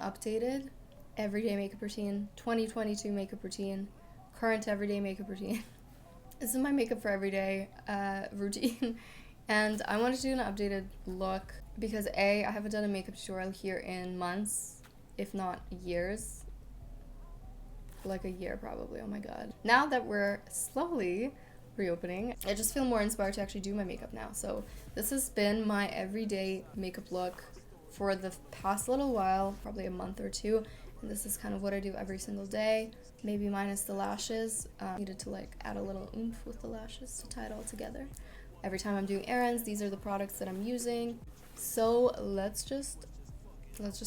Updated everyday makeup routine, 2022 makeup routine, current everyday makeup routine. This is my makeup for everyday routine, and I wanted to do an updated look because I haven't done a makeup tutorial here in months, if not years. Like a year probably, oh my god. Now that we're slowly reopening, I just feel more inspired to actually do my makeup now. So this has been my everyday makeup look for the past little while, probably a month or two, and this is kind of what I do every single day, maybe minus the lashes. Needed to like add a little oomph with the lashes to tie it all together. Every time I'm doing errands, these are the products that I'm using. So let's just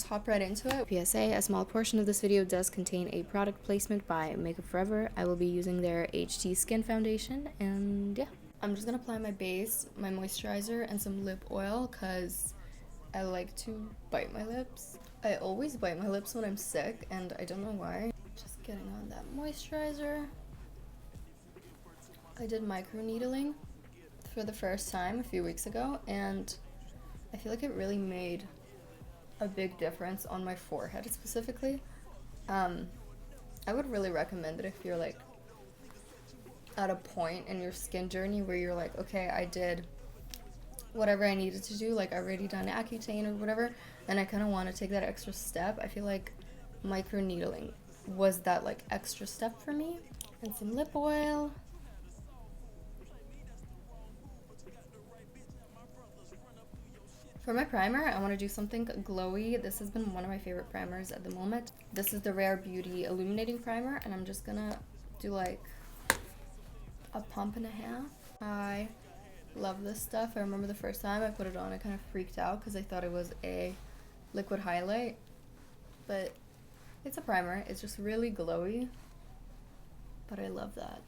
hop right into it. PSA, a small portion of this video does contain a product placement by Makeup Forever. I will be using their HD Skin Foundation, and yeah. I'm just gonna apply my base, my moisturizer, and some lip oil because I like to bite my lips. I always bite my lips when I'm sick, and I don't know why. Just getting on that moisturizer. I did microneedling for the first time a few weeks ago, and I feel like it really made a big difference on my forehead specifically. I would really recommend it if you're like at a point in your skin journey where you're like, okay, I did whatever I needed to do, like I already done Accutane or whatever, and I kind of want to take that extra step. I feel like microneedling was that like extra step for me. And some lip oil. For my primer, I want to do something glowy. This has been one of my favorite primers at the moment. This is the Rare Beauty Illuminating Primer, and I'm just gonna do like a pump and a half. I love this stuff. I remember the first time I put it on, I kind of freaked out because I thought it was a liquid highlight, but it's a primer. It's just really glowy, but I love that.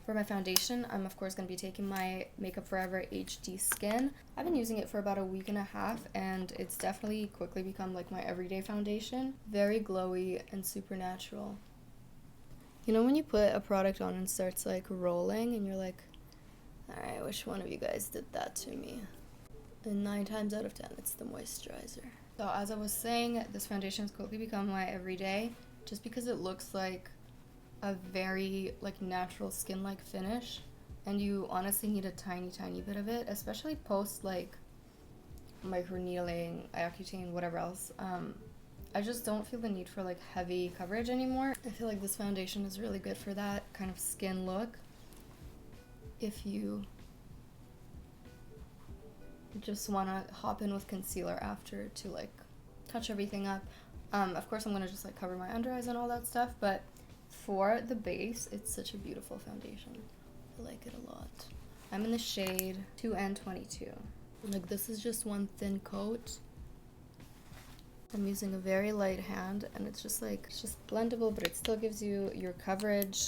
For my foundation, I'm of course going to be taking my Makeup Forever HD Skin. I've been using it for about a week and a half, and it's definitely quickly become like my everyday foundation. Very glowy and super natural. You know when you put a product on and starts like rolling and you're like, alright, which one of you guys did that to me? And 9 times out of 10, it's the moisturizer. So as I was saying, this foundation has quickly become my everyday just because it looks like a very like natural skin-like finish, and you honestly need a tiny bit of it, especially post like microneedling, Accutane, whatever else. I just don't feel the need for like heavy coverage anymore. I feel like this foundation is really good for that kind of skin look. If you just want to hop in with concealer after to like touch everything up. Of course I'm going to just like cover my under eyes and all that stuff, but for the base, it's such a beautiful foundation. I like it a lot. I'm in the shade 2N22. Like this is just one thin coat. I'm using a very light hand, and it's just like, it's just blendable, but it still gives you your coverage.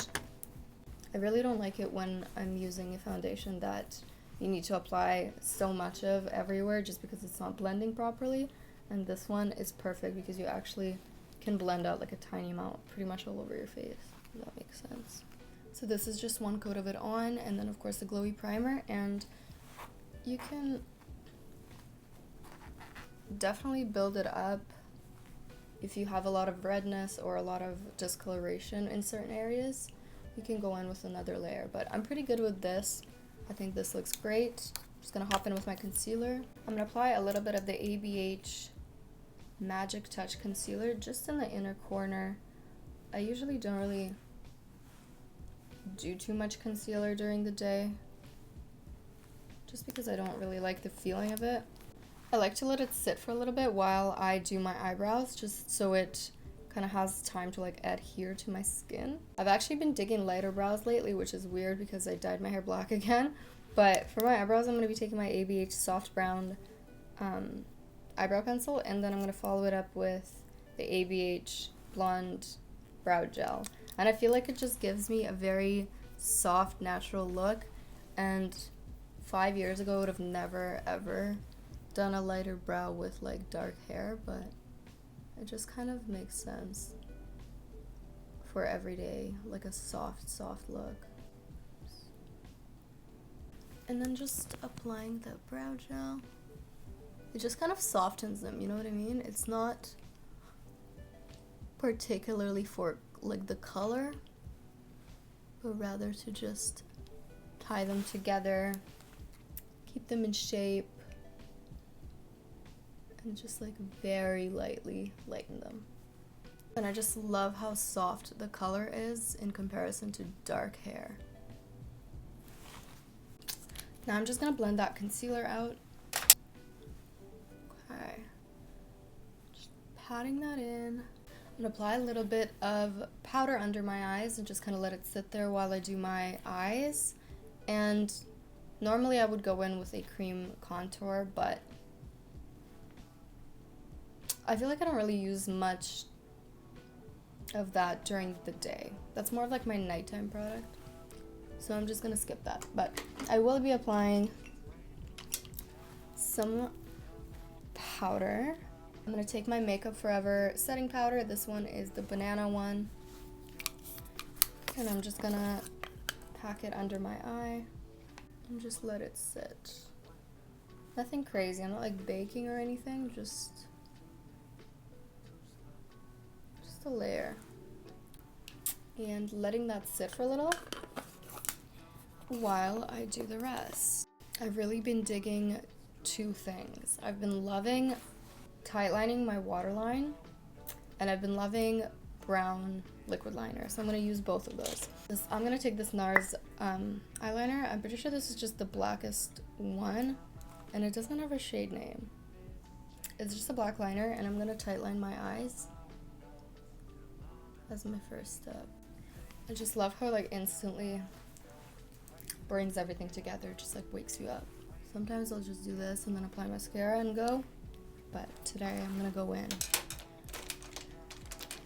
I really don't like it when I'm using a foundation that you need to apply so much of everywhere just because it's not blending properly. And this one is perfect because you actually can blend out like a tiny amount pretty much all over your face, if that makes sense. So this is just one coat of it on, and then of course the glowy primer, and you can definitely build it up if you have a lot of redness or a lot of discoloration in certain areas. You can go in with another layer, but I'm pretty good with this. I think this looks great. I'm just gonna hop in with my concealer. I'm gonna apply a little bit of the ABH Magic Touch Concealer just in the inner corner. I usually don't really do too much concealer during the day just because I don't really like the feeling of it. I like to let it sit for a little bit while I do my eyebrows just so it kind of has time to like adhere to my skin. I've actually been digging lighter brows lately, which is weird because I dyed my hair black again. But for my eyebrows, I'm going to be taking my ABH Soft Brown eyebrow pencil, and then I'm going to follow it up with the ABH Blonde Brow Gel. And I feel like it just gives me a very soft, natural look. And 5 years ago, I would have never, ever done a lighter brow with like dark hair, but it just kind of makes sense for everyday, like a soft look. And then just applying the brow gel. It just kind of softens them, you know what I mean? It's not particularly for like the color, but rather to just tie them together, keep them in shape, and just like very lightly lighten them. And I just love how soft the color is in comparison to dark hair. Now I'm just gonna blend that concealer out. Okay. Just patting that in. I'm gonna apply a little bit of powder under my eyes and just kind of let it sit there while I do my eyes. And normally I would go in with a cream contour, but I feel like I don't really use much of that during the day. That's more of like my nighttime product. So I'm just gonna skip that. But I will be applying some powder. I'm gonna take my Makeup Forever setting powder. This one is the banana one. And I'm just gonna pack it under my eye and just let it sit. Nothing crazy. I'm not like baking or anything, just a layer. And letting that sit for a little while I do the rest. I've really been digging two things. I've been loving tightlining my waterline, and I've been loving brown liquid liner, so I'm going to use both of those. I'm going to take this NARS eyeliner. I'm pretty sure this is just the blackest one, and it doesn't have a shade name. It's just a black liner, and I'm going to tightline my eyes as my first step. I just love how like instantly brings everything together, just like wakes you up. Sometimes I'll just do this and then apply mascara and go, but today I'm gonna go in.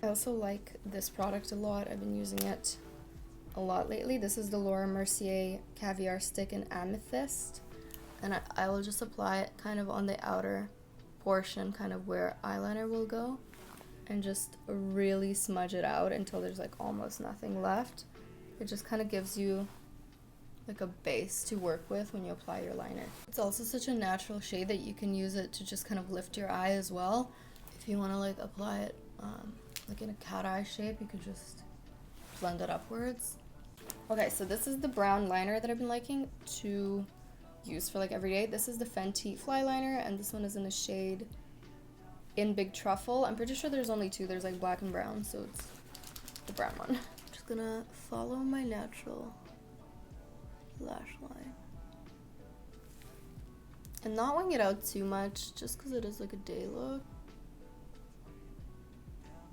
I also like this product a lot. I've been using it a lot lately. This is the Laura Mercier Caviar Stick in Amethyst, and I will just apply it kind of on the outer portion, kind of where eyeliner will go, and just really smudge it out until there's like almost nothing left. It just kind of gives you like a base to work with when you apply your liner. It's also such a natural shade that you can use it to just kind of lift your eye as well. If you want to like apply it like in a cat eye shape, you could just blend it upwards. Okay, so this is the brown liner that I've been liking to use for like every day. This is the Fenty Fly Liner, and this one is in the shade In Big Truffle. I'm pretty sure there's only two. There's like black and brown, so it's the brown one. I'm just gonna follow my natural lash line and not wing it out too much, just because it is like a day look.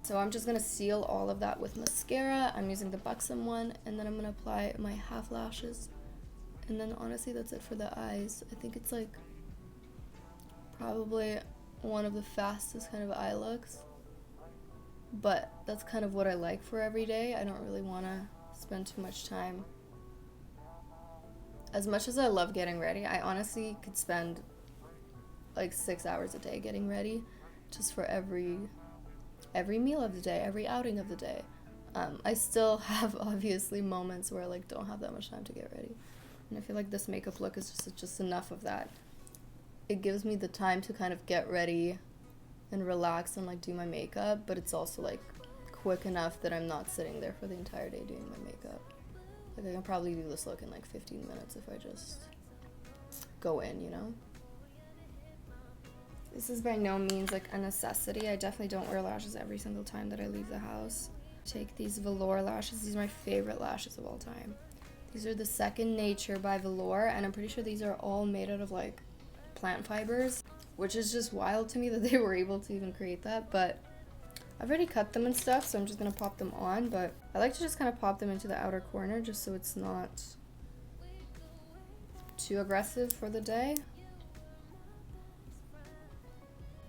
So I'm just gonna seal all of that with mascara. I'm using the Buxom one, and then I'm gonna apply my half lashes, and then honestly that's it for the eyes. I think it's like probably one of the fastest kind of eye looks, but that's kind of what I like for every day. I don't really want to spend too much time. As much as I love getting ready, I honestly could spend like 6 hours a day getting ready, just for every meal of the day, every outing of the day. I still have obviously moments where I like don't have that much time to get ready, and I feel like this makeup look is just enough of that. It gives me the time to kind of get ready and relax and like do my makeup, but it's also like quick enough that I'm not sitting there for the entire day doing my makeup. Like I can probably do this look in like 15 minutes if I just go in, you know? This is by no means like a necessity. I definitely don't wear lashes every single time that I leave the house. Take these velour lashes. These are my favorite lashes of all time. These are the Second Nature by Velour, and I'm pretty sure these are all made out of like plant fibers, which is just wild to me that they were able to even create that. But I've already cut them and stuff, so I'm just gonna pop them on, but I like to just kind of pop them into the outer corner just so it's not too aggressive for the day.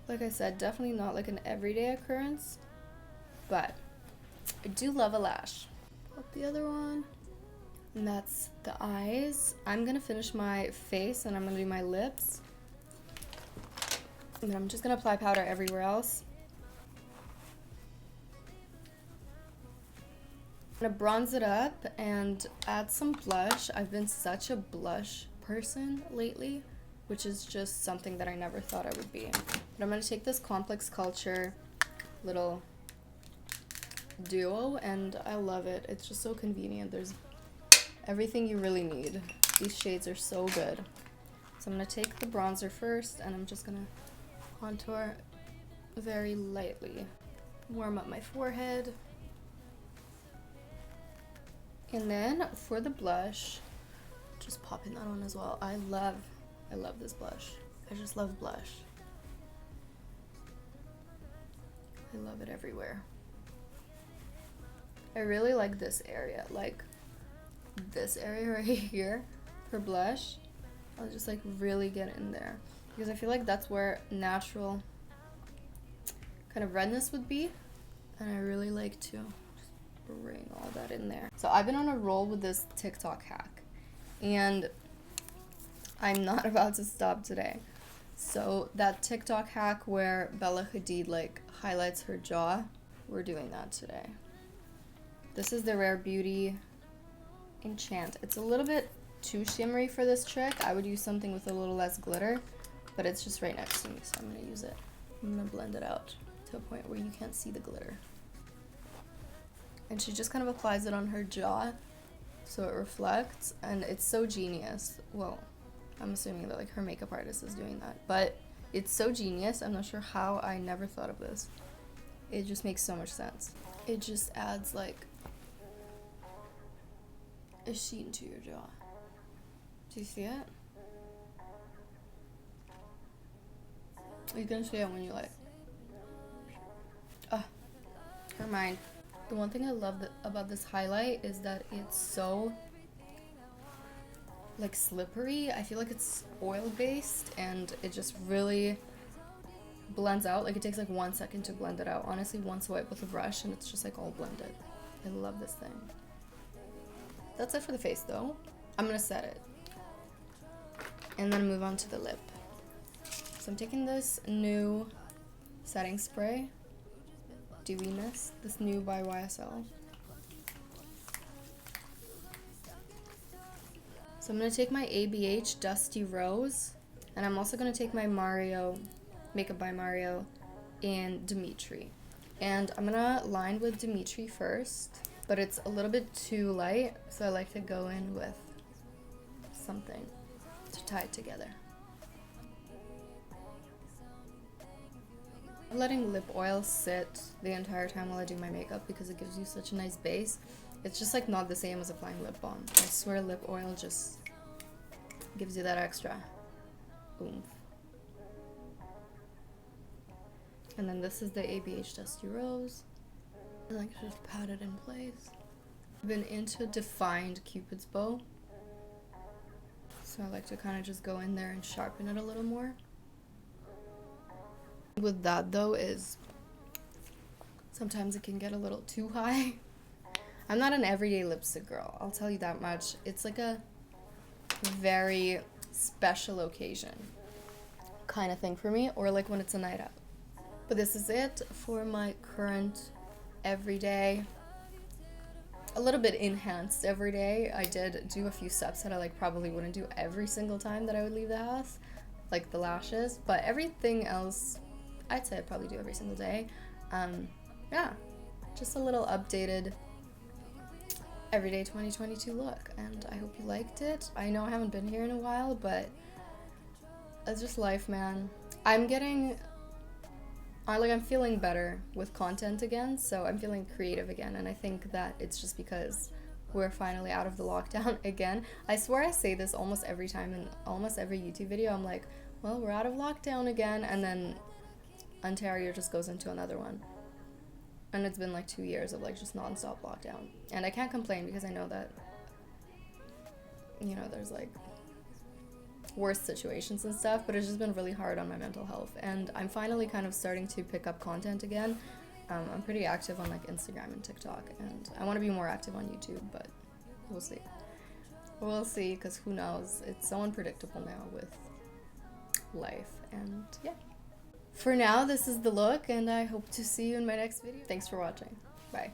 Like I said, definitely not like an everyday occurrence, but I do love a lash. Pop the other one, and that's the eyes. I'm gonna finish my face and I'm gonna do my lips, and then I'm just gonna apply powder everywhere else. I'm gonna bronze it up and add some blush. I've been such a blush person lately, which is just something that I never thought I would be. But I'm gonna take this Complex Culture little duo, and I love it. It's just so convenient. There's everything you really need. These shades are so good. So I'm going to take the bronzer first, and I'm just going to contour very lightly. Warm up my forehead. And then for the blush, just popping that on as well. I love this blush. I just love blush. I love it everywhere. I really like this area, like this area right here for blush. I'll just like really get in there because I feel like that's where natural kind of redness would be, and I really like to just bring all that in there. So I've been on a roll with this TikTok hack, and I'm not about to stop today. So that TikTok hack where Bella Hadid like highlights her jaw, we're doing that today. This is the Rare Beauty Enchant. It's a little bit too shimmery for this trick. I would use something with a little less glitter, but it's just right next to me, so I'm gonna use it. I'm gonna blend it out to a point where you can't see the glitter. And she just kind of applies it on her jaw so it reflects, and it's so genius. Well, I'm assuming that like her makeup artist is doing that, but it's so genius. I'm not sure how I never thought of this. It just makes so much sense. It just adds like a sheen to your jaw. Do you see it? You can see it when you like. Never mind. The one thing I love about this highlight is that it's so like slippery. I feel like it's oil based and it just really blends out. Like it takes like 1 second to blend it out. Honestly, one swipe with a brush and it's just like all blended. I love this thing. That's it for the face though. I'm gonna set it and then move on to the lip. So I'm taking this new setting spray, Dewy Mist, this new by YSL. So I'm going to take my ABH Dusty Rose, and I'm also going to take my Mario, Makeup by Mario, in Dimitri. And I'm going to line with Dimitri first, but it's a little bit too light, so I like to go in with something to tie it together. I'm letting lip oil sit the entire time while I do my makeup because it gives you such a nice base. It's just like not the same as applying lip balm. I swear lip oil just gives you that extra oomph. And then this is the ABH Dusty Rose. I like to just pat it in place. I've been into defined Cupid's bow, so I like to kind of just go in there and sharpen it a little more. With that though is sometimes it can get a little too high. I'm not an everyday lipstick girl, I'll tell you that much. It's like a very special occasion kind of thing for me, or like when it's a night out. But this is it for my current everyday, a little bit enhanced everyday. I did do a few steps that I like probably wouldn't do every single time that I would leave the house, like the lashes, but everything else I'd say I'd probably do every single day. Yeah, just a little updated everyday 2022 look, and I hope you liked it. I know I haven't been here in a while, but it's just life, man. I'm feeling better with content again, so I'm feeling creative again, and I think that it's just because we're finally out of the lockdown again. I swear I say this almost every time in almost every YouTube video. I'm like, well, we're out of lockdown again, and then Ontario just goes into another one. And it's been like 2 years of like just non-stop lockdown. And I can't complain because I know that, you know, there's like worse situations and stuff, but it's just been really hard on my mental health. And I'm finally kind of starting to pick up content again. I'm pretty active on like Instagram and TikTok, and I want to be more active on YouTube, but we'll see. We'll see, because who knows? It's so unpredictable now with life, and yeah. For now, this is the look, and I hope to see you in my next video. Thanks for watching. Bye.